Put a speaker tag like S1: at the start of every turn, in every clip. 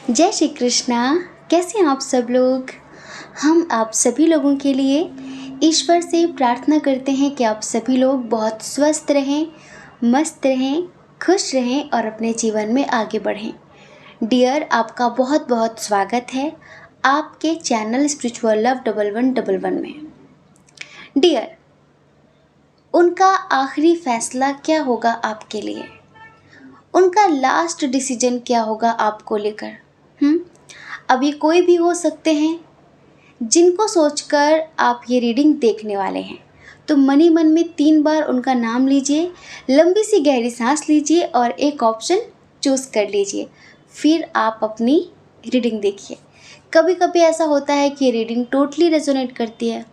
S1: जय श्री कृष्णा। कैसे हैं आप सब लोग। हम आप सभी लोगों के लिए ईश्वर से प्रार्थना करते हैं कि आप सभी लोग बहुत स्वस्थ रहें, मस्त रहें, खुश रहें और अपने जीवन में आगे बढ़ें। डियर, आपका बहुत बहुत स्वागत है आपके चैनल स्पिरिचुअल लव 1111 में। डियर, उनका आखिरी फैसला क्या होगा आपके लिए? उनका लास्ट डिसीजन क्या होगा आपको लेकर? अभी कोई भी हो सकते हैं जिनको सोचकर आप ये रीडिंग देखने वाले हैं। तो मन ही मन में 3 बार उनका नाम लीजिए, लंबी सी गहरी सांस लीजिए और एक ऑप्शन चूज़ कर लीजिए। फिर आप अपनी रीडिंग देखिए। कभी कभी ऐसा होता है कि रीडिंग टोटली रेजोनेट करती है,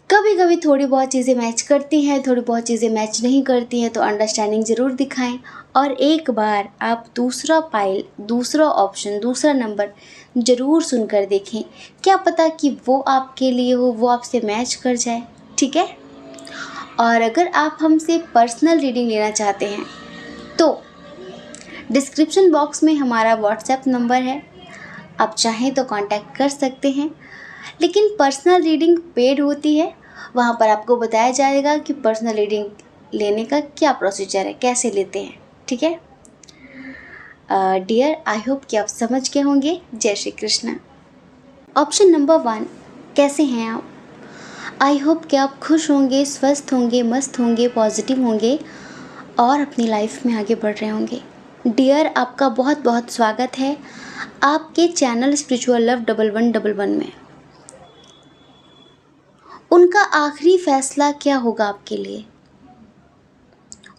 S1: कभी कभी थोड़ी बहुत चीज़ें मैच करती हैं, थोड़ी बहुत चीज़ें मैच नहीं करती हैं। तो अंडरस्टैंडिंग ज़रूर दिखाएं और एक बार आप दूसरा पाइल, दूसरा ऑप्शन, दूसरा नंबर ज़रूर सुनकर देखें। क्या पता कि वो आपके लिए हो, वो आपसे मैच कर जाए। ठीक है। और अगर आप हमसे पर्सनल रीडिंग लेना चाहते हैं तो डिस्क्रिप्शन बॉक्स में हमारा व्हाट्सएप नंबर है, आप चाहें तो कांटेक्ट कर सकते हैं। लेकिन पर्सनल रीडिंग पेड होती है, वहाँ पर आपको बताया जाएगा कि पर्सनल रीडिंग लेने का क्या प्रोसीजर है, कैसे लेते हैं। ठीक है डियर, आई होप कि आप समझ गए होंगे। जय श्री कृष्ण। ऑप्शन नंबर 1, कैसे हैं आप? आई होप कि आप खुश होंगे, स्वस्थ होंगे, मस्त होंगे, पॉजिटिव होंगे और अपनी लाइफ में आगे बढ़ रहे होंगे। डियर, आपका बहुत बहुत स्वागत है आपके चैनल स्पिरिचुअल लव 1111 में। उनका आखिरी फैसला क्या होगा आपके लिए?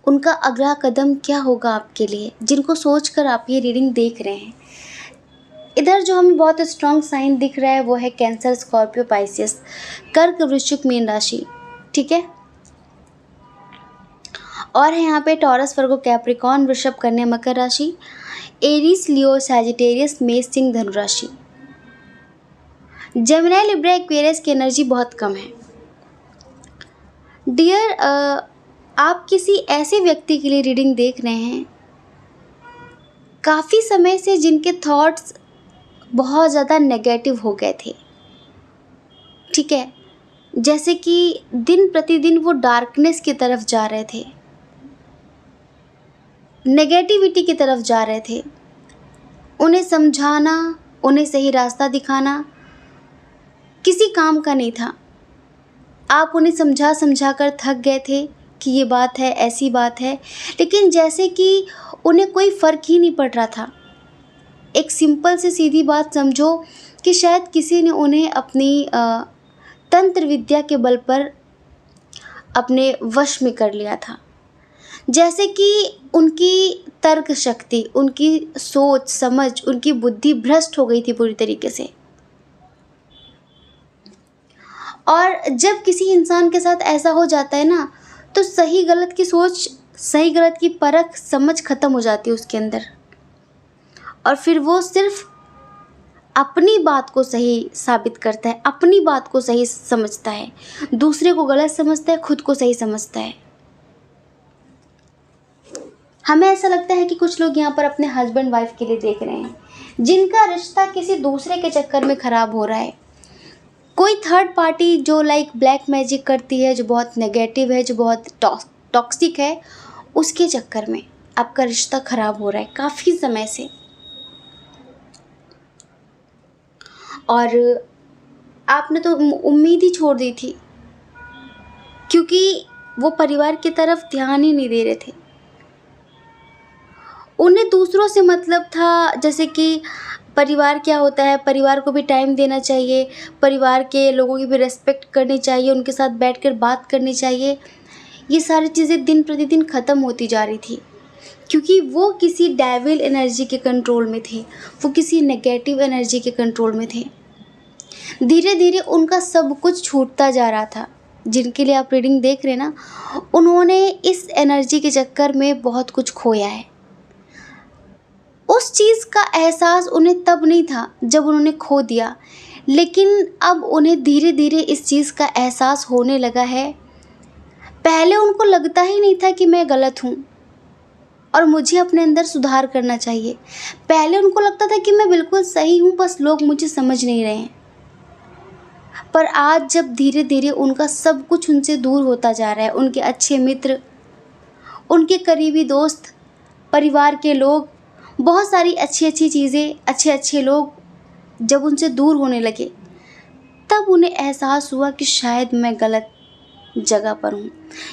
S1: उनका अगला कदम क्या होगा आपके लिए, जिनको सोचकर आप ये रीडिंग देख रहे हैं? इधर जो हमें बहुत स्ट्रॉन्ग साइन दिख रहा है वो है कैंसर, स्कॉर्पियो, पाइसियस, कर्क, वृश्चिक, मीन राशि। ठीक है। और है यहाँ पे टॉरस, वर्गो, कैप्रिकॉर्न, वृषभ, कन्या, मकर राशि, एरीज, लियो, सैजिटेरियस, मेष, सिंह, धनु राशि। जेमिनी, लिब्रा, एक्वेरियस की एनर्जी बहुत कम है। डियर, आप किसी ऐसे व्यक्ति के लिए रीडिंग देख रहे हैं काफ़ी समय से जिनके थॉट्स बहुत ज़्यादा नेगेटिव हो गए थे। ठीक है। जैसे कि दिन प्रतिदिन वो डार्कनेस की तरफ जा रहे थे, नेगेटिविटी की तरफ जा रहे थे। उन्हें समझाना, उन्हें सही रास्ता दिखाना किसी काम का नहीं था। आप उन्हें समझा समझा कर थक गए थे कि ये बात है, ऐसी बात है, लेकिन जैसे कि उन्हें कोई फ़र्क ही नहीं पड़ रहा था। एक सिंपल सी सीधी बात समझो कि शायद किसी ने उन्हें अपनी तंत्र विद्या के बल पर अपने वश में कर लिया था। जैसे कि उनकी तर्क शक्ति, उनकी सोच समझ, उनकी बुद्धि भ्रष्ट हो गई थी पूरी तरीके से। और जब किसी इंसान के साथ ऐसा हो जाता है ना, तो सही गलत की सोच, सही गलत की परख समझ खत्म हो जाती है उसके अंदर। और फिर वो सिर्फ अपनी बात को सही साबित करता है, अपनी बात को सही समझता है, दूसरे को गलत समझता है, खुद को सही समझता है। हमें ऐसा लगता है कि कुछ लोग यहाँ पर अपने हस्बैंड वाइफ के लिए देख रहे हैं जिनका रिश्ता किसी दूसरे के चक्कर में ख़राब हो रहा है। कोई थर्ड पार्टी जो लाइक ब्लैक मैजिक करती है, जो बहुत नेगेटिव है, जो बहुत टॉक्सिक है, उसके चक्कर में आपका रिश्ता ख़राब हो रहा है काफ़ी समय से। और आपने तो उम्मीद ही छोड़ दी थी, क्योंकि वो परिवार की तरफ ध्यान ही नहीं दे रहे थे। उन्हें दूसरों से मतलब था, जैसे कि परिवार क्या होता है, परिवार को भी टाइम देना चाहिए, परिवार के लोगों की भी रेस्पेक्ट करनी चाहिए, उनके साथ बैठकर बात करनी चाहिए। ये सारी चीज़ें दिन प्रतिदिन ख़त्म होती जा रही थी, क्योंकि वो किसी डेविल एनर्जी के कंट्रोल में थे, वो किसी नेगेटिव एनर्जी के कंट्रोल में थे। धीरे धीरे उनका सब कुछ छूटता जा रहा था। जिनके लिए आप रीडिंग देख रहे हैं ना, उन्होंने इस एनर्जी के चक्कर में बहुत कुछ खोया है। उस चीज़ का एहसास उन्हें तब नहीं था जब उन्होंने खो दिया, लेकिन अब उन्हें धीरे धीरे इस चीज़ का एहसास होने लगा है। पहले उनको लगता ही नहीं था कि मैं गलत हूँ, और मुझे अपने अंदर सुधार करना चाहिए। पहले उनको लगता था कि मैं बिल्कुल सही हूँ, बस लोग मुझे समझ नहीं रहे हैं। पर आज जब धीरे धीरे उनका सब कुछ उनसे दूर होता जा रहा है, उनके अच्छे मित्र, उनके करीबी दोस्त, परिवार के लोग, बहुत सारी अच्छी अच्छी चीज़ें, अच्छे अच्छे लोग जब उनसे दूर होने लगे, तब उन्हें एहसास हुआ कि शायद मैं गलत जगह पर हूँ,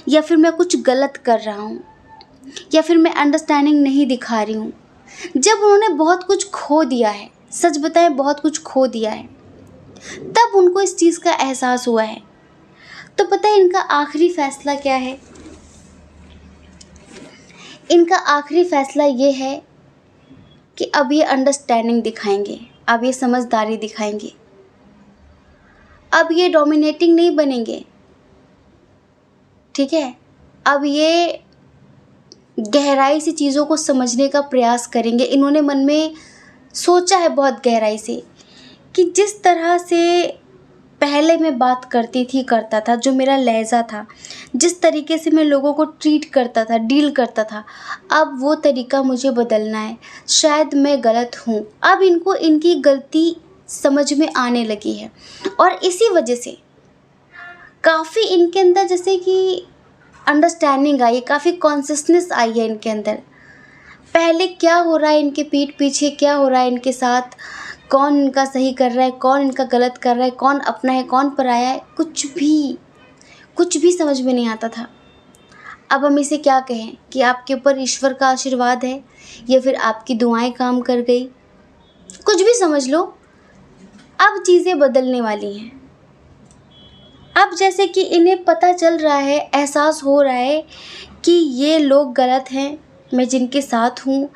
S1: या फिर मैं कुछ गलत कर रहा हूँ, या फिर मैं अंडरस्टैंडिंग नहीं दिखा रही हूँ। जब उन्होंने बहुत कुछ खो दिया है, सच बताएं बहुत कुछ खो दिया है, तब उनको इस चीज़ का एहसास हुआ है। तो पता है इनका आखिरी फैसला क्या है? इनका आखिरी फैसला ये है कि अब ये अंडरस्टैंडिंग दिखाएंगे, अब ये समझदारी दिखाएंगे, अब ये डोमिनेटिंग नहीं बनेंगे, ठीक है? अब ये गहराई से चीज़ों को समझने का प्रयास करेंगे। इन्होंने मन में सोचा है बहुत गहराई से कि जिस तरह से पहले मैं बात करता था, जो मेरा लहज़ा था, जिस तरीके से मैं लोगों को ट्रीट करता था, डील करता था, अब वो तरीका मुझे बदलना है। शायद मैं गलत हूँ। अब इनको इनकी गलती समझ में आने लगी है और इसी वजह से काफ़ी इनके अंदर जैसे कि अंडरस्टैंडिंग आई, काफ़ी कॉन्शियसनेस आई है इनके अंदर। पहले क्या हो रहा है इनके पीठ पीछे, क्या हो रहा है इनके साथ, कौन इनका सही कर रहा है, कौन इनका गलत कर रहा है, कौन अपना है, कौन पराया है, कुछ भी समझ में नहीं आता था। अब हम इसे क्या कहें कि आपके ऊपर ईश्वर का आशीर्वाद है या फिर आपकी दुआएं काम कर गई, कुछ भी समझ लो। अब चीज़ें बदलने वाली हैं। अब जैसे कि इन्हें पता चल रहा है, एहसास हो रहा है कि ये लोग गलत हैं, मैं जिनके साथ हूँ,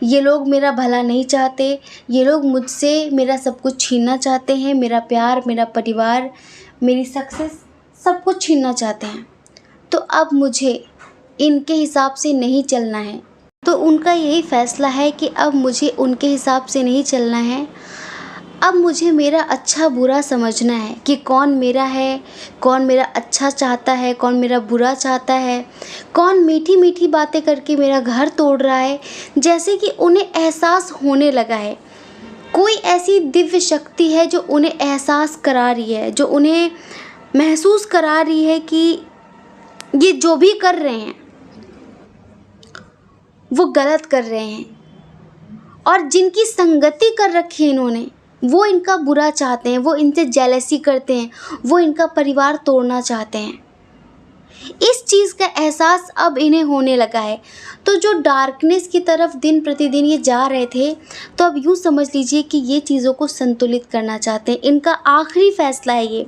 S1: ये लोग मेरा भला नहीं चाहते, ये लोग मुझसे मेरा सब कुछ छीनना चाहते हैं, मेरा प्यार, मेरा परिवार, मेरी सक्सेस, सब कुछ छीनना चाहते हैं। तो अब मुझे इनके हिसाब से नहीं चलना है। तो उनका यही फ़ैसला है कि अब मुझे उनके हिसाब से नहीं चलना है। अब मुझे मेरा अच्छा बुरा समझना है कि कौन मेरा है, कौन मेरा अच्छा चाहता है, कौन मेरा बुरा चाहता है, कौन मीठी मीठी बातें करके मेरा घर तोड़ रहा है। जैसे कि उन्हें एहसास होने लगा है, कोई ऐसी दिव्य शक्ति है जो उन्हें एहसास करा रही है, जो उन्हें महसूस करा रही है कि ये जो भी कर रहे हैं वो गलत कर रहे हैं, और जिनकी संगति कर रखी है इन्होंने, वो इनका बुरा चाहते हैं, वो इनसे जेलसी करते हैं, वो इनका परिवार तोड़ना चाहते हैं। इस चीज़ का एहसास अब इन्हें होने लगा है। तो जो डार्कनेस की तरफ दिन प्रतिदिन ये जा रहे थे, तो अब यूँ समझ लीजिए कि ये चीज़ों को संतुलित करना चाहते हैं। इनका आखिरी फैसला है ये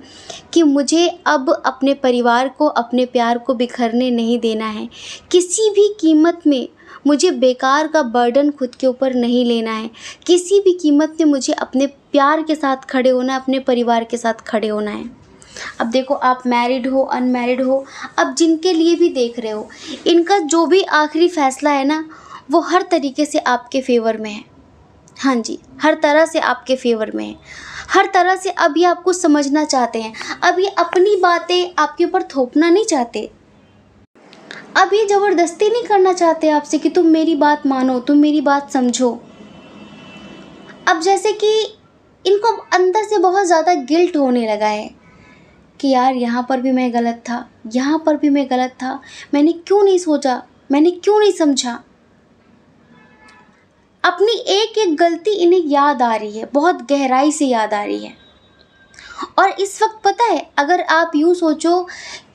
S1: कि मुझे अब अपने परिवार को, अपने प्यार को बिखरने नहीं देना है। किसी भी कीमत में मुझे बेकार का बर्डन खुद के ऊपर नहीं लेना है। किसी भी कीमत में मुझे अपने प्यार के साथ खड़े होना है, अपने परिवार के साथ खड़े होना है। अब देखो, आप मैरिड हो, अनमैरिड हो, अब जिनके लिए भी देख रहे हो, इनका जो भी आखिरी फैसला है ना, वो हर तरीके से आपके फेवर में है। हाँ जी, हर तरह से आपके फेवर में है। हर तरह से अब ये आपको समझना चाहते हैं। अब ये अपनी बातें आपके ऊपर थोपना नहीं चाहते। अब ये ज़बरदस्ती नहीं करना चाहते आपसे कि तुम मेरी बात मानो, तुम मेरी बात समझो। अब जैसे कि इनको अंदर से बहुत ज़्यादा गिल्ट होने लगा है कि यार यहाँ पर भी मैं गलत था, यहाँ पर भी मैं गलत था, मैंने क्यों नहीं सोचा, मैंने क्यों नहीं समझा। अपनी एक एक गलती इन्हें याद आ रही है, बहुत गहराई से याद आ रही है। और इस वक्त पता है, अगर आप यूँ सोचो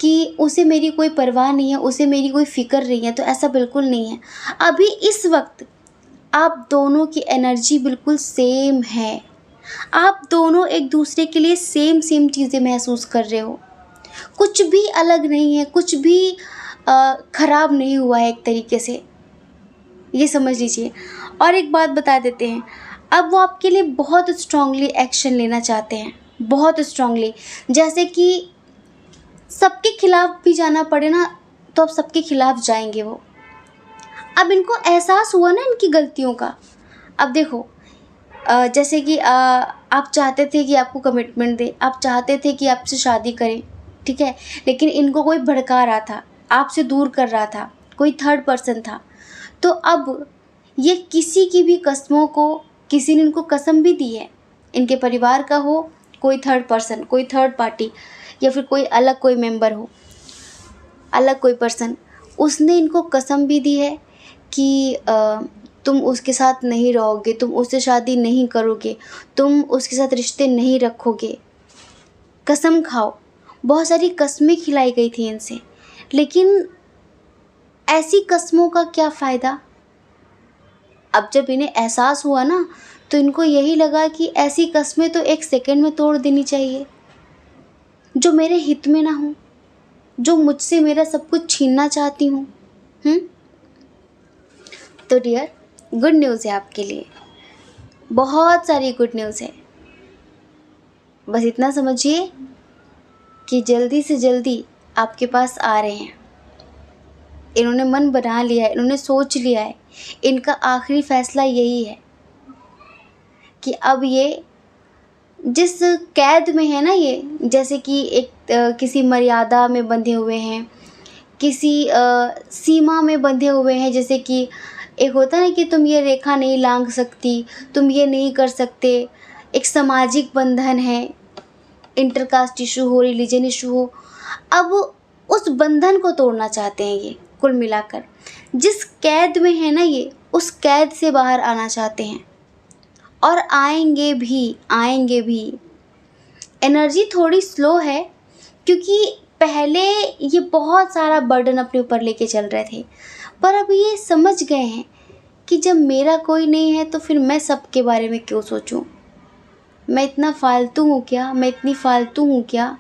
S1: कि उसे मेरी कोई परवाह नहीं है, उसे मेरी कोई फ़िक्र नहीं है, तो ऐसा बिल्कुल नहीं है। अभी इस वक्त आप दोनों की एनर्जी बिल्कुल सेम है। आप दोनों एक दूसरे के लिए सेम चीज़ें महसूस कर रहे हो। कुछ भी अलग नहीं है, कुछ भी ख़राब नहीं हुआ है एक तरीके से, ये समझ लीजिए। और एक बात बता देते हैं, अब वो आपके लिए बहुत स्ट्रांगली एक्शन लेना चाहते हैं, बहुत स्ट्रांगली। जैसे कि सबके खिलाफ भी जाना पड़े ना, तो अब सबके खिलाफ जाएंगे वो। अब इनको एहसास हुआ ना इनकी गलतियों का। अब देखो, जैसे कि आप चाहते थे कि आपको कमिटमेंट दे, आप चाहते थे कि आपसे शादी करें, ठीक है, लेकिन इनको कोई भड़का रहा था, आपसे दूर कर रहा था, कोई थर्ड पर्सन था। तो अब ये किसी की भी कस्मों को, किसी ने इनको कसम भी दी है, इनके परिवार का हो, कोई थर्ड पर्सन, कोई थर्ड पार्टी, या फिर कोई अलग कोई मेंबर हो, अलग कोई पर्सन, उसने इनको कसम भी दी है कि तुम उसके साथ नहीं रहोगे, तुम उससे शादी नहीं करोगे, तुम उसके साथ रिश्ते नहीं रखोगे, कसम खाओ। बहुत सारी कस्में खिलाई गई थी इनसे, लेकिन ऐसी कस्मों का क्या फ़ायदा। अब जब इन्हें एहसास हुआ ना, तो इनको यही लगा कि ऐसी कस्में तो एक सेकंड में तोड़ देनी चाहिए, जो मेरे हित में ना हो, जो मुझसे मेरा सब कुछ छीनना चाहती हूँ। तो डियर, गुड न्यूज़ है आपके लिए, बहुत सारी गुड न्यूज़ है। बस इतना समझिए कि जल्दी से जल्दी आपके पास आ रहे हैं। इन्होंने मन बना लिया है, इन्होंने सोच लिया है, इनका आखिरी फैसला यही है कि अब ये जिस कैद में है ना, ये जैसे कि एक किसी मर्यादा में बंधे हुए हैं, किसी सीमा में बंधे हुए हैं। जैसे कि एक होता है ना कि तुम ये रेखा नहीं लांघ सकती, तुम ये नहीं कर सकते, एक सामाजिक बंधन है, इंटरकास्ट इशू हो, रिलीजन इशू हो। अब उस बंधन को तोड़ना चाहते हैं ये। कुल मिलाकर जिस कैद में है ना ये, उस कैद से बाहर आना चाहते हैं, और आएंगे भी, आएंगे भी। एनर्जी थोड़ी स्लो है, क्योंकि पहले ये बहुत सारा बर्डन अपने ऊपर लेके चल रहे थे, पर अब ये समझ गए हैं कि जब मेरा कोई नहीं है तो फिर मैं सबके बारे में क्यों सोचूं। मैं इतना फालतू हूँ क्या, मैं इतनी फालतू हूँ क्या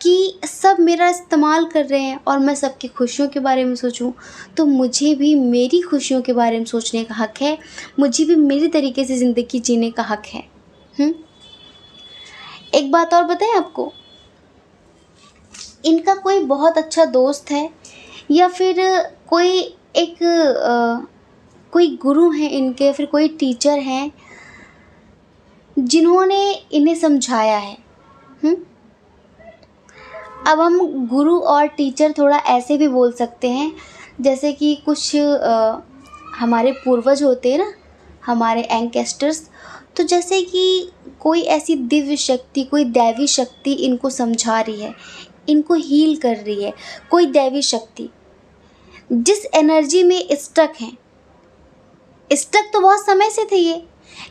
S1: कि सब मेरा इस्तेमाल कर रहे हैं और मैं सबकी खुशियों के बारे में सोचूं। तो मुझे भी मेरी खुशियों के बारे में सोचने का हक है, मुझे भी मेरी तरीके से ज़िंदगी जीने का हक है। एक बात और बताएं आपको, इनका कोई बहुत अच्छा दोस्त है, या फिर कोई एक कोई गुरु हैं इनके, फिर कोई टीचर हैं जिन्होंने इन्हें समझाया है। अब हम गुरु और टीचर थोड़ा ऐसे भी बोल सकते हैं, जैसे कि कुछ हमारे पूर्वज होते हैं ना, हमारे एंकेस्टर्स। तो जैसे कि कोई ऐसी दिव्य शक्ति, कोई दैवी शक्ति इनको समझा रही है, इनको हील कर रही है, कोई दैवी शक्ति जिस एनर्जी में स्टक हैं। स्टक तो बहुत समय से थे ये,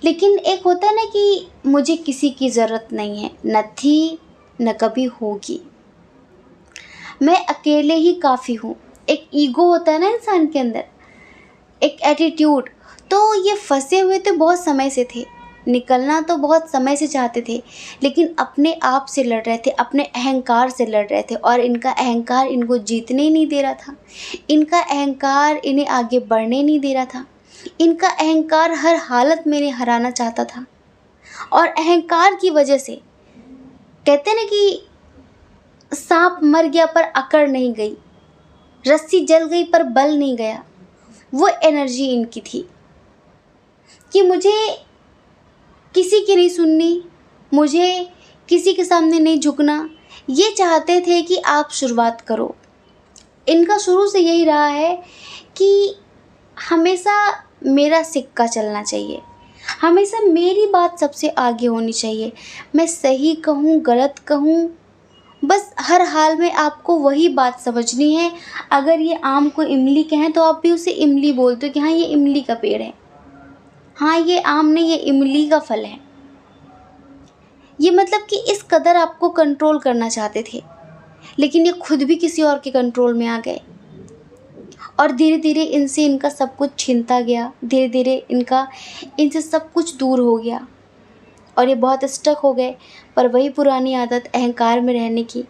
S1: लेकिन एक होता है ना कि मुझे किसी की ज़रूरत नहीं है, न थी न कभी होगी, मैं अकेले ही काफ़ी हूँ। एक ईगो होता है ना इंसान के अंदर, एक एटीट्यूड। तो ये फंसे हुए तो बहुत समय से थे, निकलना तो बहुत समय से चाहते थे, लेकिन अपने आप से लड़ रहे थे, अपने अहंकार से लड़ रहे थे, और इनका अहंकार इनको जीतने ही नहीं दे रहा था, इनका अहंकार इन्हें आगे बढ़ने नहीं दे रहा था, इनका अहंकार हर हालत में इन्हें हराना चाहता था। और अहंकार की वजह से कहते हैं ना कि सांप मर गया पर अकड़ नहीं गई, रस्सी जल गई पर बल नहीं गया। वो एनर्जी इनकी थी कि मुझे किसी की नहीं सुननी, मुझे किसी के सामने नहीं झुकना। ये चाहते थे कि आप शुरुआत करो। इनका शुरू से यही रहा है कि हमेशा मेरा सिक्का चलना चाहिए, हमेशा मेरी बात सबसे आगे होनी चाहिए। मैं सही कहूँ गलत कहूँ, बस हर हाल में आपको वही बात समझनी है। अगर ये आम को इमली कहें तो आप भी उसे इमली बोलते हो कि हाँ ये इमली का पेड़ है, हाँ ये आम नहीं, ये इमली का फल है। ये मतलब कि इस कदर आपको कंट्रोल करना चाहते थे, लेकिन ये खुद भी किसी और के कंट्रोल में आ गए, और धीरे धीरे इनसे इनका सब कुछ छीनता गया, धीरे धीरे इनसे सब कुछ दूर हो गया, और ये बहुत स्टक हो गए। पर वही पुरानी आदत अहंकार में रहने की,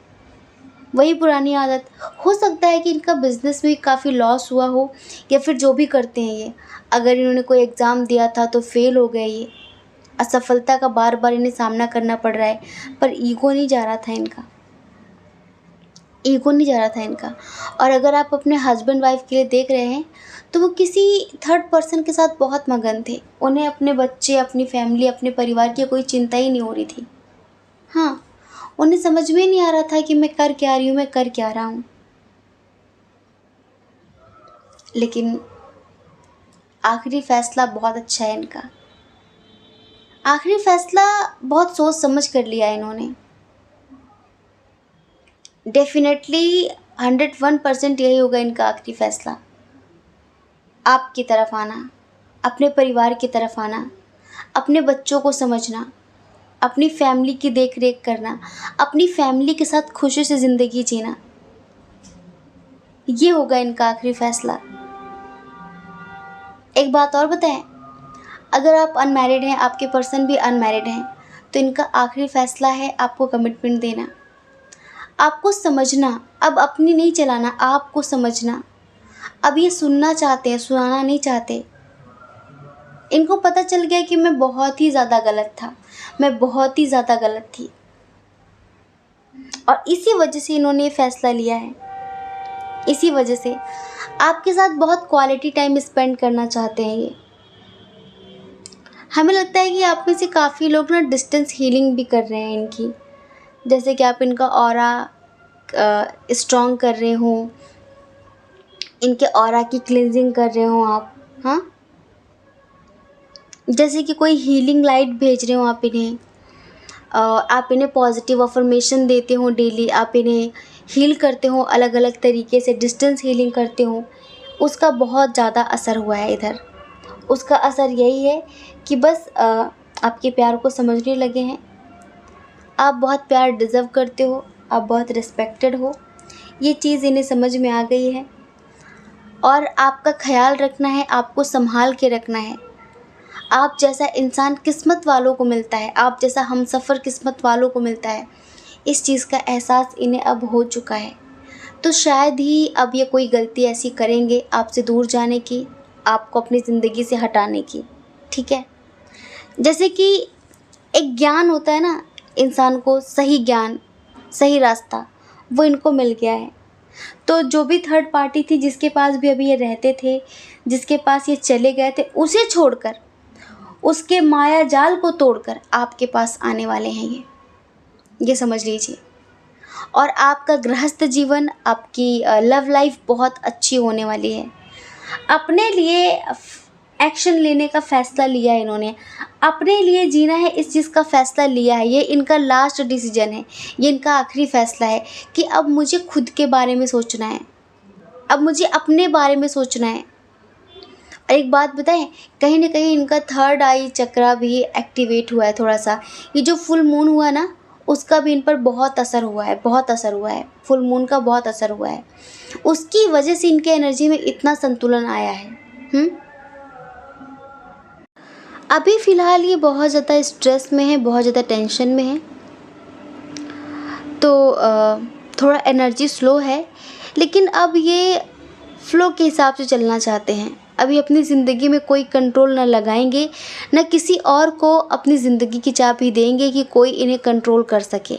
S1: वही पुरानी आदत। हो सकता है कि इनका बिज़नेस में काफ़ी लॉस हुआ हो, या फिर जो भी करते हैं ये, अगर इन्होंने कोई एग्ज़ाम दिया था तो फेल हो गए, ये असफलता का बार बार इन्हें सामना करना पड़ रहा है, पर ईगो नहीं जा रहा था इनका, ईगो नहीं जा रहा था इनका। और अगर आप अपने हस्बैंड वाइफ के लिए देख रहे हैं, तो वो किसी थर्ड पर्सन के साथ बहुत मगन थे। उन्हें अपने बच्चे, अपनी फैमिली, अपने परिवार की कोई चिंता ही नहीं हो रही थी। हाँ, उन्हें समझ में नहीं आ रहा था कि मैं कर क्या रही हूँ, मैं कर क्या रहा हूँ। लेकिन आखिरी फैसला बहुत अच्छा है इनका। आखिरी फैसला बहुत सोच समझ कर लिया है इन्होंने। डेफिनेटली 101% यही होगा इनका आखिरी फैसला। आपकी तरफ आना, अपने परिवार की तरफ आना, अपने बच्चों को समझना, अपनी फैमिली की देख रेख करना, अपनी फैमिली के साथ खुशी से ज़िंदगी जीना, ये होगा इनका आखिरी फैसला। एक बात और बताएं, अगर आप अनमैरिड हैं, आपके पर्सन भी अनमैरिड हैं, तो इनका आखिरी फैसला है आपको कमिटमेंट देना, आपको समझना। अब अपनी नहीं चलाना, आपको समझना। अब ये सुनना चाहते हैं, सुनाना नहीं चाहते। इनको पता चल गया कि मैं बहुत ही ज़्यादा गलत था, मैं बहुत ही ज़्यादा गलत थी, और इसी वजह से इन्होंने ये फैसला लिया है। इसी वजह से आपके साथ बहुत क्वालिटी टाइम स्पेंड करना चाहते हैं ये। हमें लगता है कि आप में से काफ़ी लोग ना डिस्टेंस हीलिंग भी कर रहे हैं इनकी, जैसे कि आप इनका ऑरा स्ट्रॉन्ग कर रहे हो, इनके ऑरा की क्लींजिंग कर रहे हो आप। हाँ, जैसे कि कोई हीलिंग लाइट भेज रहे हो आप इन्हें, आप इन्हें पॉजिटिव अफर्मेशन देते हो डेली, आप इन्हें हील करते हो अलग अलग तरीके से, डिस्टेंस हीलिंग करते हो। उसका बहुत ज़्यादा असर हुआ है इधर। उसका असर यही है कि बस आपके प्यार को समझने लगे हैं। आप बहुत प्यार डिज़र्व करते हो, आप बहुत रिस्पेक्टेड हो, ये चीज़ इन्हें समझ में आ गई है। और आपका ख्याल रखना है, आपको संभाल के रखना है। आप जैसा इंसान किस्मत वालों को मिलता है, आप जैसा हमसफ़र किस्मत वालों को मिलता है, इस चीज़ का एहसास इन्हें अब हो चुका है। तो शायद ही अब ये कोई गलती ऐसी करेंगे आपसे दूर जाने की, आपको अपनी ज़िंदगी से हटाने की। ठीक है, जैसे कि एक ज्ञान होता है ना, इंसान को सही ज्ञान, सही रास्ता, वो इनको मिल गया है। तो जो भी थर्ड पार्टी थी, जिसके पास भी अभी ये रहते थे, जिसके पास ये चले गए थे, उसे छोड़कर, उसके माया जाल को तोड़कर आपके पास आने वाले हैं ये समझ लीजिए। और आपका गृहस्थ जीवन, आपकी लव लाइफ बहुत अच्छी होने वाली है। अपने लिए एक्शन लेने का फ़ैसला लिया है इन्होंने, अपने लिए जीना है, इस चीज़ का फ़ैसला लिया है। ये इनका लास्ट डिसीजन है, ये इनका आखिरी फ़ैसला है कि अब मुझे खुद के बारे में सोचना है, अब मुझे अपने बारे में सोचना है। और एक बात बताएं, कहीं ना कहीं इनका थर्ड आई चक्रा भी एक्टिवेट हुआ है थोड़ा सा। ये जो फुल मून हुआ ना, उसका भी इन पर बहुत असर हुआ है, बहुत असर हुआ है। फुल मून का बहुत असर हुआ है, उसकी वजह से इनके एनर्जी में इतना संतुलन आया है। अभी फ़िलहाल ये बहुत ज़्यादा स्ट्रेस में है, बहुत ज़्यादा टेंशन में है, तो थोड़ा एनर्जी स्लो है। लेकिन अब ये फ़्लो के हिसाब से चलना चाहते हैं। अभी अपनी ज़िंदगी में कोई कंट्रोल ना लगाएंगे, ना किसी और को अपनी ज़िंदगी की चाबी देंगे कि कोई इन्हें कंट्रोल कर सके,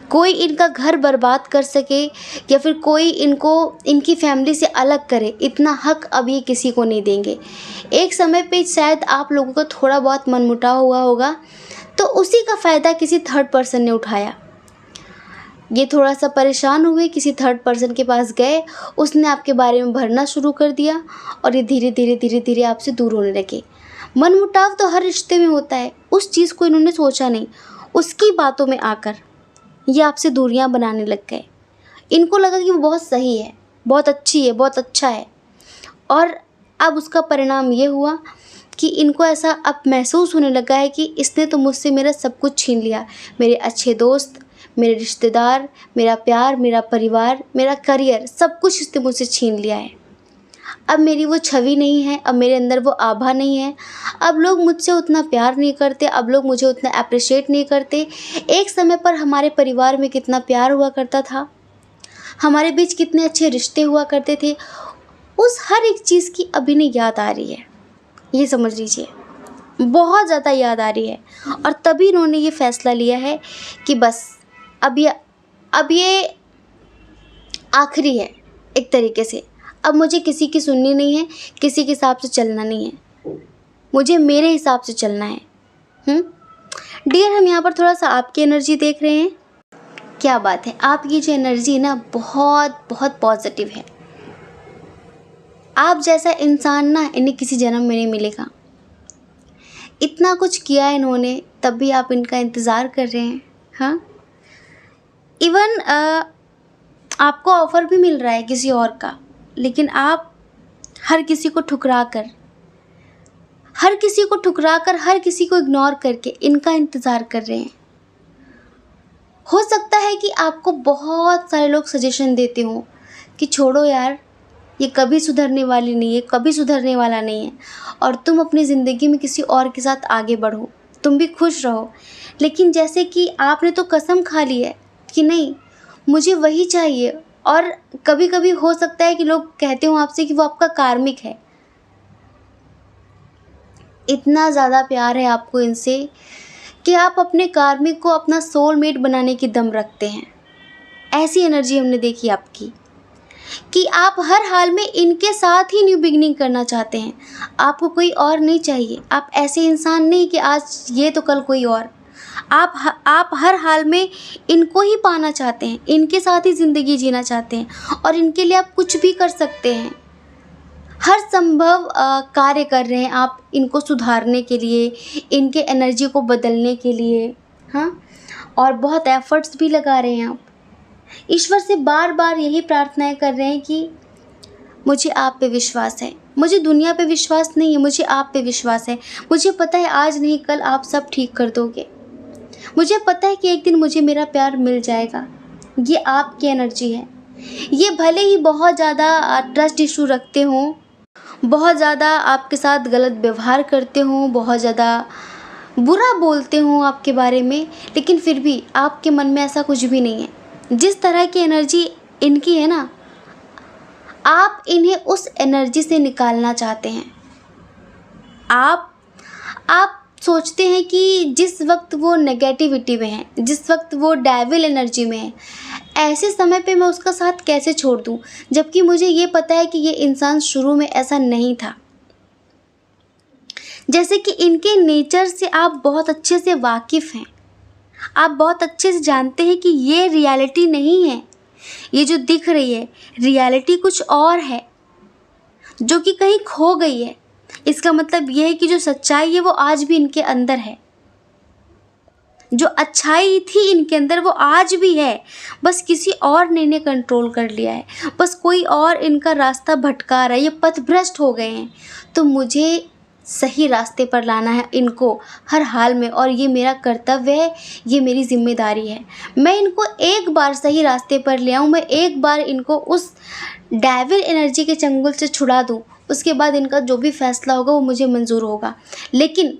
S1: कोई इनका घर बर्बाद कर सके, या फिर कोई इनको इनकी फैमिली से अलग करे। इतना हक अब ये किसी को नहीं देंगे। एक समय पे शायद आप लोगों का थोड़ा बहुत मनमुटाव हुआ होगा, तो उसी का फ़ायदा किसी थर्ड पर्सन ने उठाया। ये थोड़ा सा परेशान हुए, किसी थर्ड पर्सन के पास गए, उसने आपके बारे में भरना शुरू कर दिया, और ये धीरे धीरे धीरे धीरे आपसे दूर होने लगे। मनमुटाव तो हर रिश्ते में होता है, उस चीज़ को इन्होंने सोचा नहीं। उसकी बातों में आकर ये आपसे दूरियां बनाने लग गए। इनको लगा कि वो बहुत सही है, बहुत अच्छी है, बहुत अच्छा है, और अब उसका परिणाम ये हुआ कि इनको ऐसा अब महसूस होने लगा है कि इसने तो मुझसे मेरा सब कुछ छीन लिया। मेरे अच्छे दोस्त, मेरे रिश्तेदार, मेरा प्यार, मेरा परिवार, मेरा करियर, सब कुछ इसने मुझसे छीन लिया है। अब मेरी वो छवि नहीं है, अब मेरे अंदर वो आभा नहीं है। अब लोग मुझसे उतना प्यार नहीं करते, अब लोग मुझे उतना अप्रिशिएट नहीं करते। एक समय पर हमारे परिवार में कितना प्यार हुआ करता था, हमारे बीच कितने अच्छे रिश्ते हुआ करते थे, उस हर एक चीज़ की अभी नहीं याद आ रही है। ये समझ लीजिए, बहुत ज़्यादा याद आ रही है। और तभी इन्होंने ये फ़ैसला लिया है कि बस अब ये आखिरी है एक तरीके से। अब मुझे किसी की सुननी नहीं है, किसी के हिसाब से चलना नहीं है, मुझे मेरे हिसाब से चलना है। डियर, हम यहाँ पर थोड़ा सा आपकी एनर्जी देख रहे हैं। क्या बात है, आपकी जो एनर्जी ना बहुत बहुत पॉजिटिव है। आप जैसा इंसान ना इन्हें किसी जन्म में नहीं मिलेगा। इतना कुछ किया इन्होंने, तब भी आप इनका इंतज़ार कर रहे हैं। हाँ, इवन आपको ऑफ़र भी मिल रहा है किसी और का, लेकिन आप हर किसी को ठुकरा कर, हर किसी को इग्नोर करके इनका इंतज़ार कर रहे हैं। हो सकता है कि आपको बहुत सारे लोग सजेशन देते हों कि छोड़ो यार, ये कभी सुधरने वाली नहीं है, कभी सुधरने वाला नहीं है, और तुम अपनी ज़िंदगी में किसी और के साथ आगे बढ़ो, तुम भी खुश रहो। लेकिन जैसे कि आपने तो कसम खा ली है कि नहीं, मुझे वही चाहिए, और कभी कभी हो सकता है कि लोग कहते हों आपसे कि वो आपका कार्मिक है। इतना ज़्यादा प्यार है आपको इनसे कि आप अपने कार्मिक को अपना सोलमेट बनाने की दम रखते हैं। ऐसी एनर्जी हमने देखी आपकी कि आप हर हाल में इनके साथ ही न्यू बिगिनिंग करना चाहते हैं। आपको कोई और नहीं चाहिए। आप ऐसे इंसान नहीं कि आज ये तो कल कोई और। आप हर हाल में इनको ही पाना चाहते हैं, इनके साथ ही ज़िंदगी जीना चाहते हैं, और इनके लिए आप कुछ भी कर सकते हैं। हर संभव कार्य कर रहे हैं आप इनको सुधारने के लिए, इनके एनर्जी को बदलने के लिए। हाँ, और बहुत एफ़र्ट्स भी लगा रहे हैं आप। ईश्वर से बार बार यही प्रार्थनाएं कर रहे हैं कि मुझे आप पे विश्वास है, मुझे दुनिया पे विश्वास नहीं है, मुझे आप पे विश्वास है। मुझे पता है आज नहीं कल आप सब ठीक कर दोगे। मुझे पता है कि एक दिन मुझे मेरा प्यार मिल जाएगा। ये आपकी एनर्जी है। ये भले ही बहुत ज़्यादा ट्रस्ट इशू रखते हों, बहुत ज़्यादा आपके साथ गलत व्यवहार करते हों, बहुत ज़्यादा बुरा बोलते हों आपके बारे में, लेकिन फिर भी आपके मन में ऐसा कुछ भी नहीं है। जिस तरह की एनर्जी इनकी है ना, आप इन्हें उस एनर्जी से निकालना चाहते हैं। आप सोचते हैं कि जिस वक्त वो नेगेटिविटी में है, जिस वक्त वो डेविल एनर्जी में है, ऐसे समय पे मैं उसका साथ कैसे छोड़ दूं, जबकि मुझे ये पता है कि ये इंसान शुरू में ऐसा नहीं था। जैसे कि इनके नेचर से आप बहुत अच्छे से वाकिफ़ हैं। आप बहुत अच्छे से जानते हैं कि ये रियलिटी नहीं है, ये जो दिख रही है रियलिटी कुछ और है, जो कि कहीं खो गई है। इसका मतलब ये है कि जो सच्चाई है वो आज भी इनके अंदर है, जो अच्छाई थी इनके अंदर वो आज भी है, बस किसी और ने इन्हें कंट्रोल कर लिया है, बस कोई और इनका रास्ता भटका रहा है, ये पथभ्रष्ट हो गए हैं। तो मुझे सही रास्ते पर लाना है इनको हर हाल में, और ये मेरा कर्तव्य है, ये मेरी जिम्मेदारी है। मैं इनको एक बार सही रास्ते पर ले आऊँ, मैं एक बार इनको उस डेविल एनर्जी के चंगुल से छुड़ा दूँ, उसके बाद इनका जो भी फैसला होगा वो मुझे मंजूर होगा। लेकिन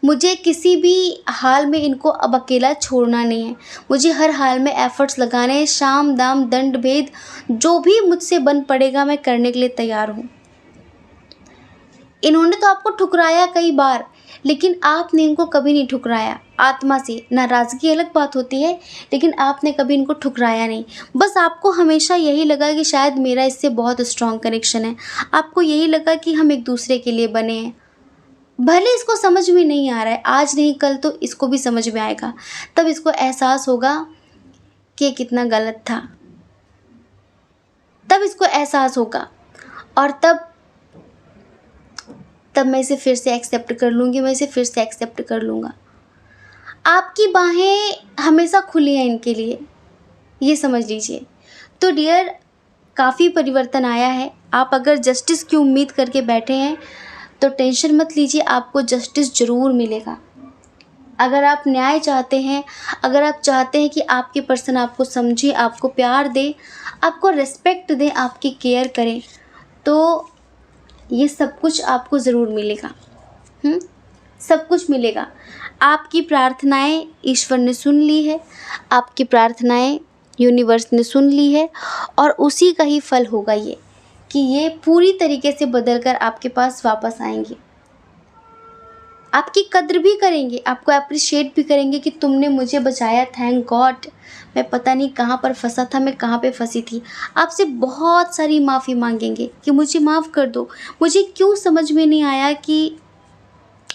S1: मुझे किसी भी हाल में इनको अब अकेला छोड़ना नहीं है। मुझे हर हाल में एफ़र्ट्स लगाने हैं, साम दाम दंड भेद जो भी मुझसे बन पड़ेगा मैं करने के लिए तैयार हूँ। इन्होंने तो आपको ठुकराया कई बार, लेकिन आपने इनको कभी नहीं ठुकराया आत्मा से। नाराज़गी अलग बात होती है, लेकिन आपने कभी इनको ठुकराया नहीं। बस आपको हमेशा यही लगा कि शायद मेरा इससे बहुत स्ट्रॉन्ग कनेक्शन है। आपको यही लगा कि हम एक दूसरे के लिए बने हैं। भले इसको समझ में नहीं आ रहा है, आज नहीं कल तो इसको भी समझ में आएगा। तब इसको एहसास होगा कि कितना गलत था, तब इसको एहसास होगा, और तब मैं इसे फिर से एक्सेप्ट कर लूँगी, मैं इसे फिर से एक्सेप्ट कर लूँगा। आपकी बाहें हमेशा खुली हैं इनके लिए, ये समझ लीजिए। तो डियर, काफ़ी परिवर्तन आया है। आप अगर जस्टिस की उम्मीद करके बैठे हैं तो टेंशन मत लीजिए, आपको जस्टिस ज़रूर मिलेगा। अगर आप न्याय चाहते हैं, अगर आप चाहते हैं कि आपके पर्सन आपको समझे, आपको प्यार दे, आपको रिस्पेक्ट दे, आपकी केयर करें, तो ये सब कुछ आपको ज़रूर मिलेगा। सब कुछ मिलेगा। आपकी प्रार्थनाएं ईश्वर ने सुन ली है, आपकी प्रार्थनाएं यूनिवर्स ने सुन ली है, और उसी का ही फल होगा ये कि ये पूरी तरीके से बदल कर आपके पास वापस आएंगे। आपकी कद्र भी करेंगे, आपको अप्रिशिएट भी करेंगे कि तुमने मुझे बचाया, थैंक गॉड। मैं पता नहीं कहाँ पर फंसा था, मैं कहाँ पे फंसी थी। आपसे बहुत सारी माफ़ी मांगेंगे कि मुझे माफ़ कर दो, मुझे क्यों समझ में नहीं आया कि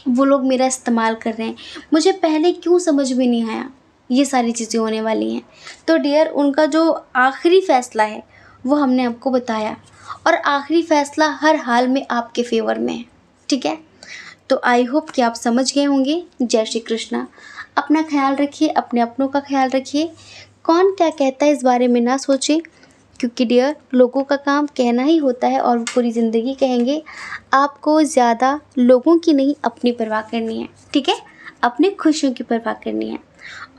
S1: वो लोग मेरा इस्तेमाल कर रहे हैं, मुझे पहले क्यों समझ में नहीं आया। ये सारी चीज़ें होने वाली हैं। तो डियर, उनका जो आखिरी फ़ैसला है वो हमने आपको बताया, और आखिरी फैसला हर हाल में आपके फेवर में है। ठीक है, तो आई होप कि आप समझ गए होंगे। जय श्री कृष्णा। अपना ख्याल रखिए, अपने अपनों का ख्याल रखिए। कौन क्या कहता है इस बारे में ना सोचें, क्योंकि डियर लोगों का काम कहना ही होता है और वो पूरी ज़िंदगी कहेंगे। आपको ज़्यादा लोगों की नहीं, अपनी परवाह करनी है। ठीक है, अपने खुशियों की परवाह करनी है।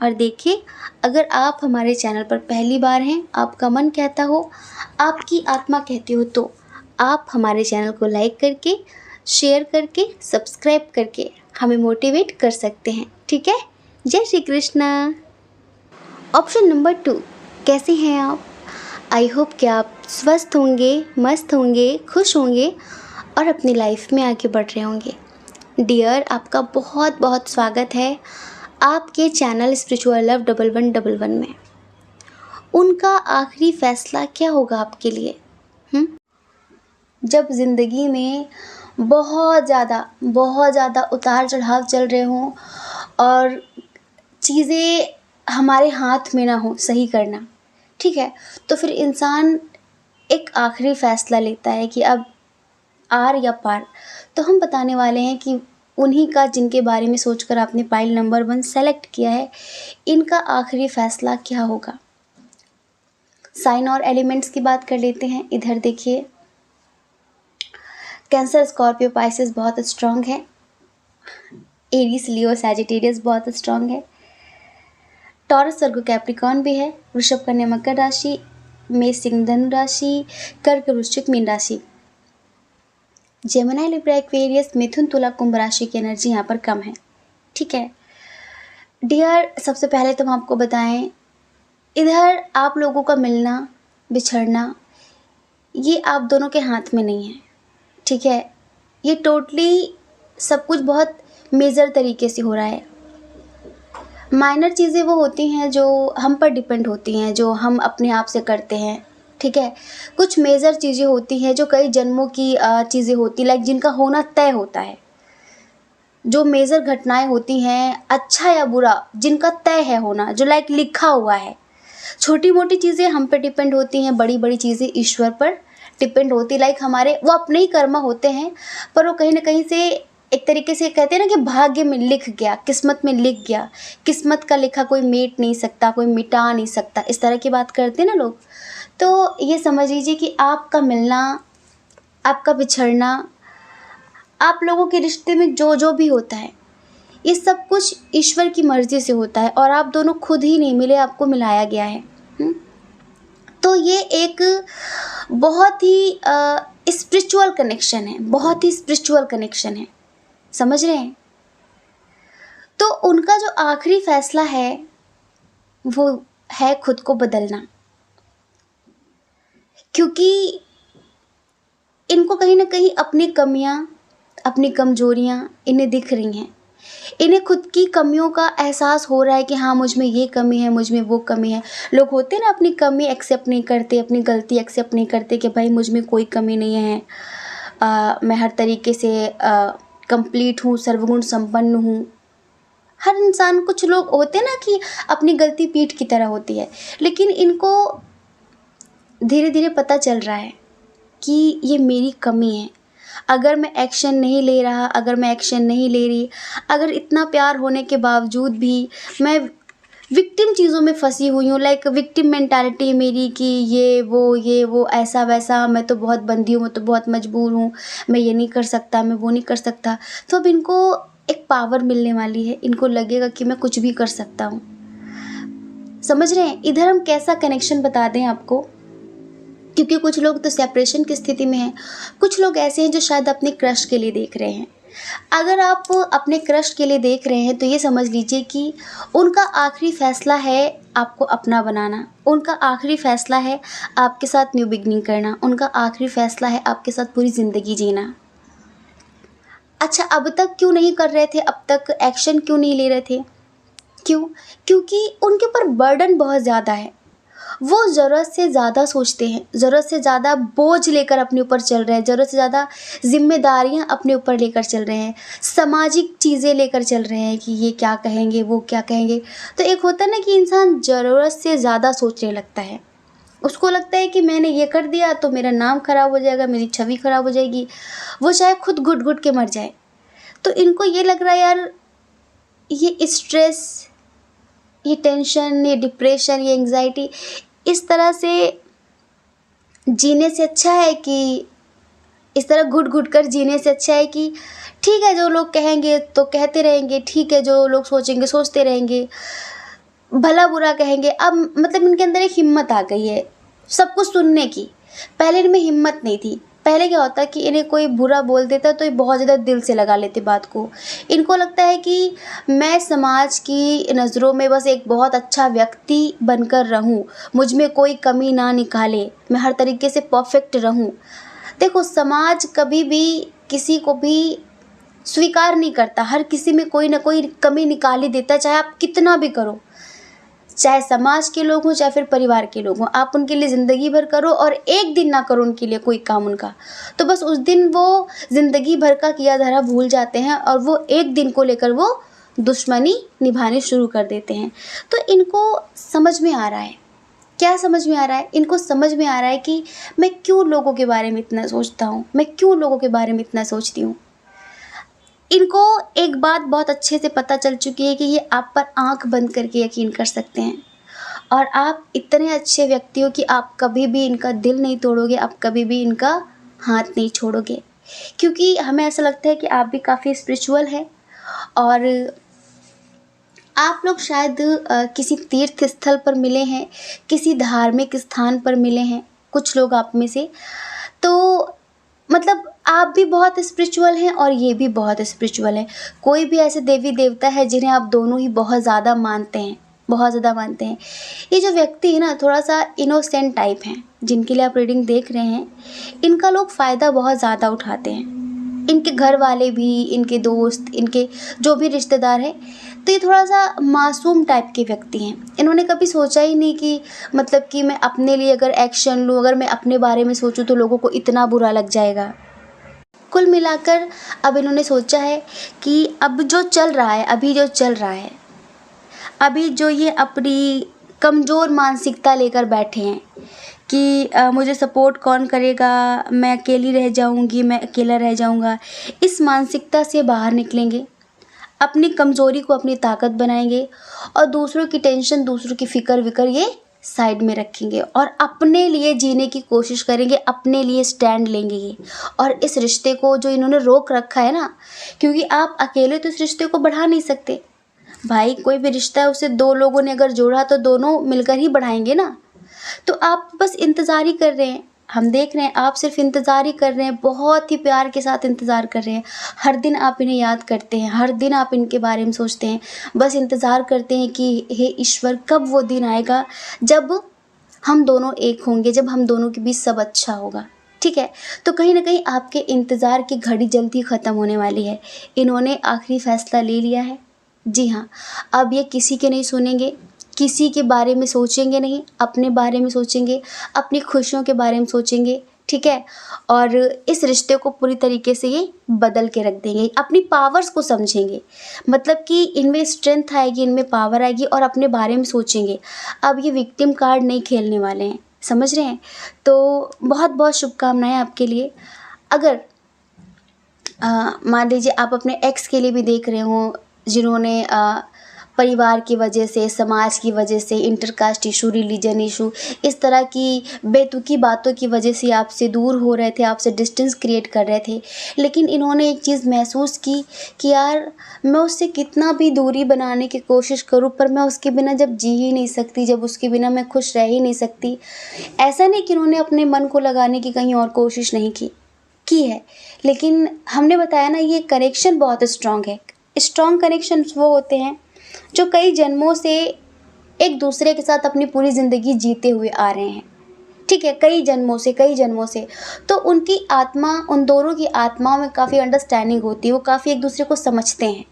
S1: और देखिए, अगर आप हमारे चैनल पर पहली बार हैं, आपका मन कहता हो, आपकी आत्मा कहती हो, तो आप हमारे चैनल को लाइक करके, शेयर करके, सब्सक्राइब करके हमें मोटिवेट कर सकते हैं। ठीक है, जय श्री कृष्णा। ऑप्शन नंबर 2, कैसे हैं आप? आई होप कि आप स्वस्थ होंगे, मस्त होंगे, खुश होंगे और अपनी लाइफ में आगे बढ़ रहे होंगे। डियर, आपका बहुत बहुत स्वागत है आपके चैनल स्पिरिचुअल लव 1111 में। उनका आखिरी फैसला क्या होगा आपके लिए? जब ज़िंदगी में बहुत ज़्यादा उतार चढ़ाव चल रहे हों और चीज़ें हमारे हाथ में ना हो सही करना, ठीक है, तो फिर इंसान एक आखिरी फ़ैसला लेता है कि अब आर या पार। तो हम बताने वाले हैं कि उन्हीं का जिनके बारे में सोचकर आपने पाइल नंबर 1 सेलेक्ट किया है, इनका आखिरी फ़ैसला क्या होगा। साइन और एलिमेंट्स की बात कर लेते हैं। इधर देखिए, कैंसर, स्कॉर्पियो, पाइसेस बहुत स्ट्रांग है। एरीज, लियो, सैजिटेरियस बहुत स्ट्रांग है। टॉरस, वर्गो, कैप्रिकॉर्न भी है। वृषभ, कन्या, मकर राशि, मेष, सिंह, धनु राशि, कर्क, वृश्चिक, मीन राशि। जेमिनी, लिब्रा, एक्वेरियस, मिथुन, तुला, कुंभ राशि की एनर्जी यहाँ पर कम है। ठीक है डियर, सबसे पहले तो हम आपको बताएं, इधर आप लोगों का मिलना बिछड़ना ये आप दोनों के हाथ में नहीं है। ठीक है, ये टोटली सब कुछ बहुत मेजर तरीके से हो रहा है। माइनर चीज़ें वो होती हैं जो हम पर डिपेंड होती हैं, जो हम अपने आप से करते हैं। ठीक है, कुछ मेजर चीज़ें होती हैं जो कई जन्मों की चीज़ें होती, लाइक जिनका होना तय होता है। जो मेजर घटनाएं होती हैं, अच्छा या बुरा, जिनका तय है होना, जो लाइक लिखा हुआ है। छोटी मोटी चीज़ें हम पे डिपेंड होती हैं, बड़ी बड़ी चीज़ें ईश्वर पर डिपेंड होती, लाइक हमारे वो अपने ही कर्म होते हैं, पर वो कहीं ना कहीं से एक तरीके से कहते हैं ना कि भाग्य में लिख गया, किस्मत में लिख गया। किस्मत का लिखा कोई मेट नहीं सकता, कोई मिटा नहीं सकता, इस तरह की बात करते हैं ना लोग। तो ये समझ लीजिए कि आपका मिलना, आपका बिछड़ना, आप लोगों के रिश्ते में जो जो भी होता है, ये सब कुछ ईश्वर की मर्ज़ी से होता है और आप दोनों खुद ही नहीं मिले, आपको मिलाया गया है। तो ये एक बहुत ही स्पिरिचुअल कनेक्शन है, बहुत ही स्पिरिचुअल कनेक्शन है, समझ रहे हैं। तो उनका जो आखिरी फैसला है वो है खुद को बदलना, क्योंकि इनको कहीं ना कहीं अपनी कमियां, अपनी कमजोरियां इन्हें दिख रही हैं। इन्हें खुद की कमियों का एहसास हो रहा है कि हाँ, मुझ में ये कमी है, मुझ में वो कमी है। लोग होते हैं ना, अपनी कमी एक्सेप्ट नहीं करते, अपनी गलती एक्सेप्ट नहीं करते कि भाई मुझ में कोई कमी नहीं है, मैं हर तरीके से कंप्लीट हूँ, सर्वगुण संपन्न हूँ। हर इंसान, कुछ लोग होते हैं ना कि अपनी गलती पीठ की तरह होती है, लेकिन इनको धीरे धीरे पता चल रहा है कि ये मेरी कमी है। अगर मैं एक्शन नहीं ले रहा, अगर मैं एक्शन नहीं ले रही, अगर इतना प्यार होने के बावजूद भी मैं विक्टिम चीज़ों में फंसी हुई हूँ, लाइक विक्टिम मेंटालिटी मेरी कि ये वो ऐसा वैसा, मैं तो बहुत बंधी हूँ, मैं तो बहुत मजबूर हूँ, मैं ये नहीं कर सकता, मैं वो नहीं कर सकता। तो अब इनको एक पावर मिलने वाली है, इनको लगेगा कि मैं कुछ भी कर सकता हूँ। समझ रहे हैं? इधर हम कैसा कनेक्शन बता दें आपको, क्योंकि कुछ लोग तो सेपरेशन की स्थिति में हैं, कुछ लोग ऐसे हैं जो शायद अपने क्रश के लिए देख रहे हैं। अगर आप अपने क्रश के लिए देख रहे हैं तो ये समझ लीजिए कि उनका आखिरी फैसला है आपको अपना बनाना, उनका आखिरी फैसला है आपके साथ न्यू बिगनिंग करना, उनका आखिरी फैसला है आपके साथ पूरी ज़िंदगी जीना। अच्छा, अब तक क्यों नहीं कर रहे थे, अब तक एक्शन क्यों नहीं ले रहे थे? क्यों? क्योंकि उनके ऊपर बर्डन बहुत ज़्यादा है। वो ज़रूरत से ज़्यादा सोचते हैं, ज़रूरत से ज़्यादा बोझ लेकर अपने ऊपर चल रहे हैं, ज़रूरत से ज़्यादा जिम्मेदारियां अपने ऊपर लेकर चल रहे हैं, सामाजिक चीज़ें लेकर चल रहे हैं कि ये क्या कहेंगे, वो क्या कहेंगे। तो एक होता है ना कि इंसान ज़रूरत से ज़्यादा सोचने लगता है, उसको लगता है कि मैंने ये कर दिया तो मेरा नाम खराब हो जाएगा, मेरी छवि खराब हो जाएगी, वो चाहे खुद घुट-घुट के मर जाए। तो इनको ये लग रहा है यार, ये स्ट्रेस, ये टेंशन, ये डिप्रेशन, ये एंग्जाइटी इस तरह से जीने से अच्छा है कि इस तरह घुट-घुट कर जीने से अच्छा है कि ठीक है, जो लोग कहेंगे तो कहते रहेंगे, ठीक है, जो लोग सोचेंगे सोचते रहेंगे, भला बुरा कहेंगे। अब मतलब इनके अंदर एक हिम्मत आ गई है सब कुछ सुनने की। पहले इनमें हिम्मत नहीं थी। पहले क्या होता कि इन्हें कोई बुरा बोल देता तो ये बहुत ज़्यादा दिल से लगा लेते बात को। इनको लगता है कि मैं समाज की नज़रों में बस एक बहुत अच्छा व्यक्ति बनकर रहूं, मुझ में कोई कमी ना निकाले, मैं हर तरीके से परफेक्ट रहूं। देखो, समाज कभी भी किसी को भी स्वीकार नहीं करता, हर किसी में कोई ना कोई कमी निकाल ही देता है, चाहे आप कितना भी करो। चाहे समाज के लोग हों, चाहे फिर परिवार के लोग हों, आप उनके लिए ज़िंदगी भर करो और एक दिन ना करो उनके लिए कोई काम उनका, तो बस उस दिन वो ज़िंदगी भर का किया धरा भूल जाते हैं और वो एक दिन को लेकर वो दुश्मनी निभानी शुरू कर देते हैं। तो इनको समझ में आ रहा है, क्या समझ में आ रहा है? इनको समझ में आ रहा है कि मैं क्यों लोगों के बारे में इतना सोचता हूँ, मैं क्यों लोगों के बारे में इतना सोचती हूँ। इनको एक बात बहुत अच्छे से पता चल चुकी है कि ये आप पर आँख बंद करके यकीन कर सकते हैं और आप इतने अच्छे व्यक्ति हो कि आप कभी भी इनका दिल नहीं तोड़ोगे, आप कभी भी इनका हाथ नहीं छोड़ोगे। क्योंकि हमें ऐसा लगता है कि आप भी काफ़ी स्पिरिचुअल हैं और आप लोग शायद किसी तीर्थ स्थल पर मिले हैं, किसी धार्मिक स्थान पर मिले हैं, कुछ लोग आप में से। तो मतलब आप भी बहुत स्पिरिचुअल हैं और ये भी बहुत स्पिरिचुअल हैं। कोई भी ऐसे देवी देवता है जिन्हें आप दोनों ही बहुत ज़्यादा मानते हैं, बहुत ज़्यादा मानते हैं। ये जो व्यक्ति है ना, थोड़ा सा इनोसेंट टाइप हैं, जिनके लिए आप रीडिंग देख रहे हैं, इनका लोग फ़ायदा बहुत ज़्यादा उठाते हैं। इनके घर वाले भी, इनके दोस्त, इनके जो भी रिश्तेदार हैं, तो ये थोड़ा सा मासूम टाइप के व्यक्ति हैं। इन्होंने कभी सोचा ही नहीं कि मतलब कि मैं अपने लिए अगर एक्शन लूँ, अगर मैं अपने बारे में सोचूं तो लोगों को इतना बुरा लग जाएगा। कुल मिलाकर अब इन्होंने सोचा है कि अब जो चल रहा है, अभी जो चल रहा है, अभी जो ये अपनी कमज़ोर मानसिकता लेकर बैठे हैं कि मुझे सपोर्ट कौन करेगा, मैं अकेली रह जाऊंगी, मैं अकेला रह जाऊंगा, इस मानसिकता से बाहर निकलेंगे, अपनी कमज़ोरी को अपनी ताकत बनाएंगे और दूसरों की टेंशन, दूसरों की फ़िक्र विकर ये साइड में रखेंगे और अपने लिए जीने की कोशिश करेंगे, अपने लिए स्टैंड लेंगे ये। और इस रिश्ते को जो इन्होंने रोक रखा है ना, क्योंकि आप अकेले तो इस रिश्ते को बढ़ा नहीं सकते भाई। कोई भी रिश्ता है उसे दो लोगों ने अगर जोड़ा तो दोनों मिलकर ही बढ़ाएंगे ना। तो आप बस इंतज़ार ही कर रहे हैं, हम देख रहे हैं, आप सिर्फ इंतज़ार ही कर रहे हैं, बहुत ही प्यार के साथ इंतज़ार कर रहे हैं। हर दिन आप इन्हें याद करते हैं, हर दिन आप इनके बारे में सोचते हैं, बस इंतज़ार करते हैं कि हे ईश्वर, कब वो दिन आएगा जब हम दोनों एक होंगे, जब हम दोनों के बीच सब अच्छा होगा। ठीक है, तो कहीं ना कहीं आपके इंतज़ार की घड़ी जल्दी ख़त्म होने वाली है। इन्होंने आखिरी फ़ैसला ले लिया है। जी हाँ, अब ये किसी के नहीं सुनेंगे, किसी के बारे में सोचेंगे नहीं, अपने बारे में सोचेंगे, अपनी खुशियों के बारे में सोचेंगे। ठीक है, और इस रिश्ते को पूरी तरीके से ये बदल के रख देंगे, अपनी पावर्स को समझेंगे, मतलब कि इनमें स्ट्रेंथ आएगी, इनमें पावर आएगी और अपने बारे में सोचेंगे। अब ये विक्टिम कार्ड नहीं खेलने वाले हैं, समझ रहे हैं। तो बहुत बहुत शुभकामनाएं आपके लिए। अगर मान लीजिए आप अपने एक्स के लिए भी देख रहे हो, जिन्होंने परिवार की वजह से, समाज की वजह से, इंटरकास्ट इशू, रिलीजन इशू, इस तरह की बेतुकी बातों की वजह से आपसे दूर हो रहे थे, आपसे डिस्टेंस क्रिएट कर रहे थे, लेकिन इन्होंने एक चीज़ महसूस की कि यार मैं उससे कितना भी दूरी बनाने की कोशिश करूं, पर मैं उसके बिना जब जी ही नहीं सकती, जब उसके बिना मैं खुश रह ही नहीं सकती। ऐसा नहीं कि इन्होंने अपने मन को लगाने की कहीं और कोशिश नहीं की है, लेकिन हमने बताया ना, ये कनेक्शन बहुत स्ट्रांग है। स्ट्रांग कनेक्शंस वो होते हैं जो कई जन्मों से एक दूसरे के साथ अपनी पूरी ज़िंदगी जीते हुए आ रहे हैं। ठीक है, कई जन्मों से तो उनकी आत्मा, उन दोनों की आत्माओं में काफ़ी अंडरस्टैंडिंग होती है, वो काफ़ी एक दूसरे को समझते हैं।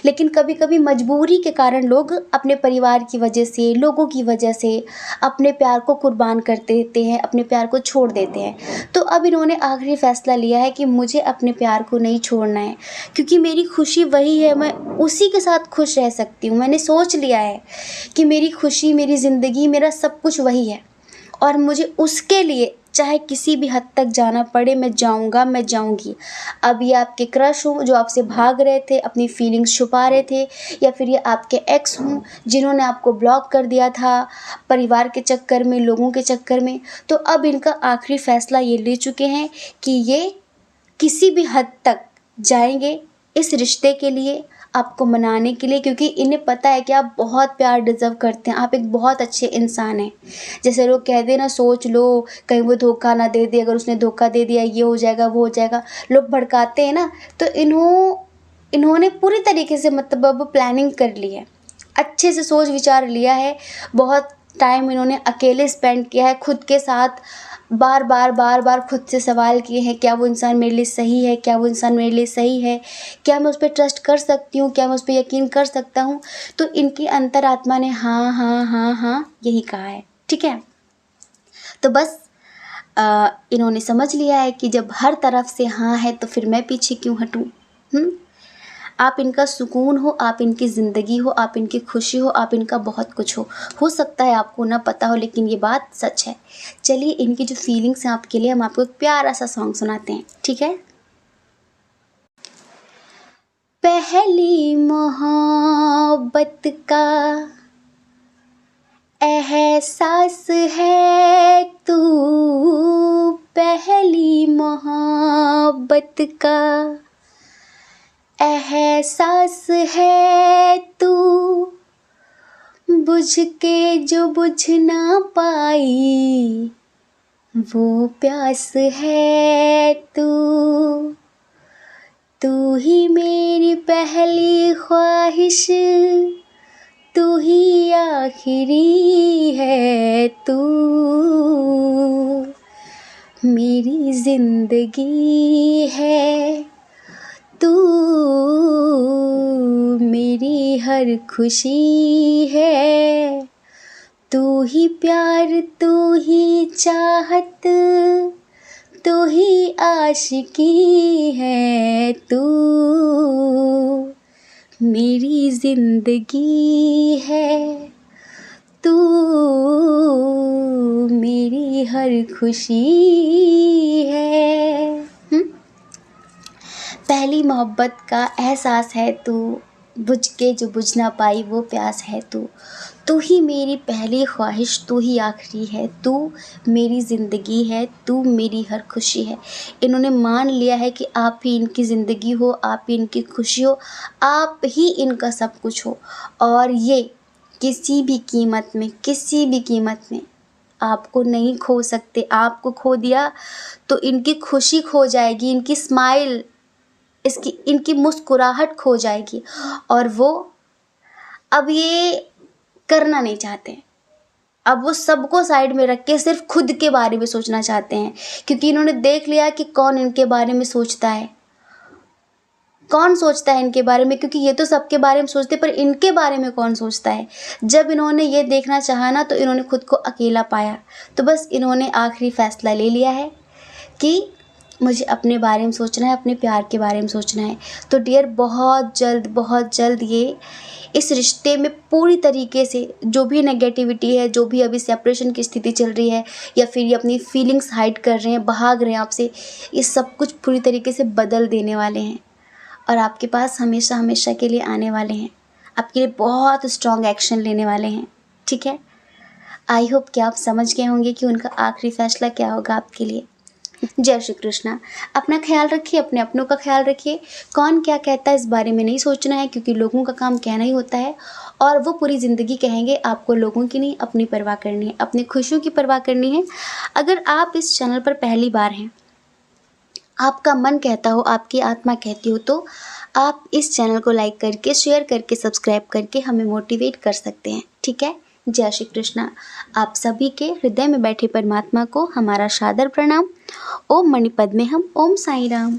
S1: लेकिन कभी कभी मजबूरी के कारण लोग अपने परिवार की वजह से, लोगों की वजह से अपने प्यार को कुर्बान कर देते हैं, अपने प्यार को छोड़ देते हैं। तो अब इन्होंने आखिरी फैसला लिया है कि मुझे अपने प्यार को नहीं छोड़ना है, क्योंकि मेरी खुशी वही है, मैं उसी के साथ खुश रह सकती हूँ। मैंने सोच लिया है कि मेरी खुशी, मेरी ज़िंदगी, मेरा सब कुछ वही है और मुझे उसके लिए चाहे किसी भी हद तक जाना पड़े मैं जाऊँगा, मैं जाऊँगी। अब ये आपके क्रश हों जो आपसे भाग रहे थे, अपनी फीलिंग्स छुपा रहे थे, या फिर ये आपके एक्स हों जिन्होंने आपको ब्लॉक कर दिया था परिवार के चक्कर में, लोगों के चक्कर में, तो अब इनका आखिरी फ़ैसला ये ले चुके हैं कि ये किसी भी हद तक जाएंगे इस रिश्ते के लिए, आपको मनाने के लिए, क्योंकि इन्हें पता है कि आप बहुत प्यार डिज़र्व करते हैं, आप एक बहुत अच्छे इंसान हैं। जैसे लोग कहते हैं ना, सोच लो कहीं वो धोखा ना दे दे, अगर उसने धोखा दे दिया ये हो जाएगा वो हो जाएगा, लोग भड़काते हैं ना, तो इन्होंने पूरी तरीके से मतलब अब प्लानिंग कर ली है, अच्छे से सोच विचार लिया है। बहुत टाइम इन्होंने अकेले स्पेंड किया है खुद के साथ, बार बार खुद से सवाल किए हैं, क्या वो इंसान मेरे लिए सही है, क्या वो इंसान मेरे लिए सही है, क्या मैं उस पर ट्रस्ट कर सकती हूँ, क्या मैं उस पर यकीन कर सकता हूँ। तो इनकी अंतरात्मा ने हाँ हाँ हाँ हाँ यही कहा है, ठीक है। तो बस इन्होंने समझ लिया है कि जब हर तरफ से हाँ है तो फिर मैं पीछे क्यों हटूँ। आप इनका सुकून हो, आप इनकी ज़िंदगी हो, आप इनकी खुशी हो, आप इनका बहुत कुछ हो सकता है आपको ना पता हो, लेकिन ये बात सच है। चलिए इनकी जो फीलिंग्स हैं आपके लिए हम आपको एक प्यारा सा सॉन्ग सुनाते हैं, ठीक है। पहली मोहब्बत का एहसास है तू, पहली मोहब्बत का एहसास है तू, बुझ के जो बुझ ना पाई वो प्यास है तू, तू ही मेरी पहली ख्वाहिश, तू ही आखिरी है तू, मेरी जिंदगी है तू, मेरी हर खुशी है, तू ही प्यार, तू ही चाहत, तू ही आशिकी है तू, मेरी जिंदगी है तू, मेरी हर खुशी है। पहली मोहब्बत का एहसास है तू, बुझ के जो बुझ ना पाई वो प्यास है तू, तू ही मेरी पहली ख्वाहिश, तू ही आखिरी है तू, मेरी ज़िंदगी है तू, मेरी हर खुशी है। इन्होंने मान लिया है कि आप ही इनकी ज़िंदगी हो, आप ही इनकी खुशी हो, आप ही इनका सब कुछ हो, और ये किसी भी कीमत में आपको नहीं खो सकते। आपको खो दिया तो इनकी खुशी खो जाएगी, इनकी स्माइल, इनकी मुस्कुराहट खो जाएगी, और वो अब ये करना नहीं चाहते। अब वो सबको साइड में रख के सिर्फ खुद के बारे में सोचना चाहते हैं, क्योंकि इन्होंने देख लिया कि कौन इनके बारे में सोचता है, कौन सोचता है इनके बारे में, क्योंकि ये तो सबके बारे में सोचते, पर इनके बारे में कौन सोचता है। जब इन्होंने ये देखना चाहा ना तो इन्होंने खुद को अकेला पाया। तो बस इन्होंने आखिरी फ़ैसला ले लिया है कि मुझे अपने बारे में सोचना है, अपने प्यार के बारे में सोचना है। तो डियर बहुत जल्द ये इस रिश्ते में पूरी तरीके से जो भी नेगेटिविटी है, जो भी अभी सेपरेशन की स्थिति चल रही है, या फिर ये अपनी फीलिंग्स हाइड कर रहे हैं, भाग रहे हैं आपसे, ये सब कुछ पूरी तरीके से बदल देने वाले हैं और आपके पास हमेशा के लिए आने वाले हैं। आपके लिए बहुत स्ट्रॉन्ग एक्शन लेने वाले हैं, ठीक है। आई होप कि आप समझ गए होंगे कि उनका आखिरी फ़ैसला क्या होगा आपके लिए। जय श्री कृष्णा। अपना ख्याल रखिए, अपने अपनों का ख्याल रखिए। कौन क्या कहता है इस बारे में नहीं सोचना है, क्योंकि लोगों का काम कहना ही होता है, और वो पूरी ज़िंदगी कहेंगे। आपको लोगों की नहीं, अपनी परवाह करनी है, अपनी खुशियों की परवाह करनी है। अगर आप इस चैनल पर पहली बार हैं, आपका मन कहता हो, आपकी आत्मा कहती हो, तो आप इस चैनल को लाइक करके, शेयर करके, सब्सक्राइब करके हमें मोटिवेट कर सकते हैं, ठीक है। जय श्री कृष्णा। आप सभी के हृदय में बैठे परमात्मा को हमारा सादर प्रणाम। ओम मणिपद्मे हम, ओम साईं राम।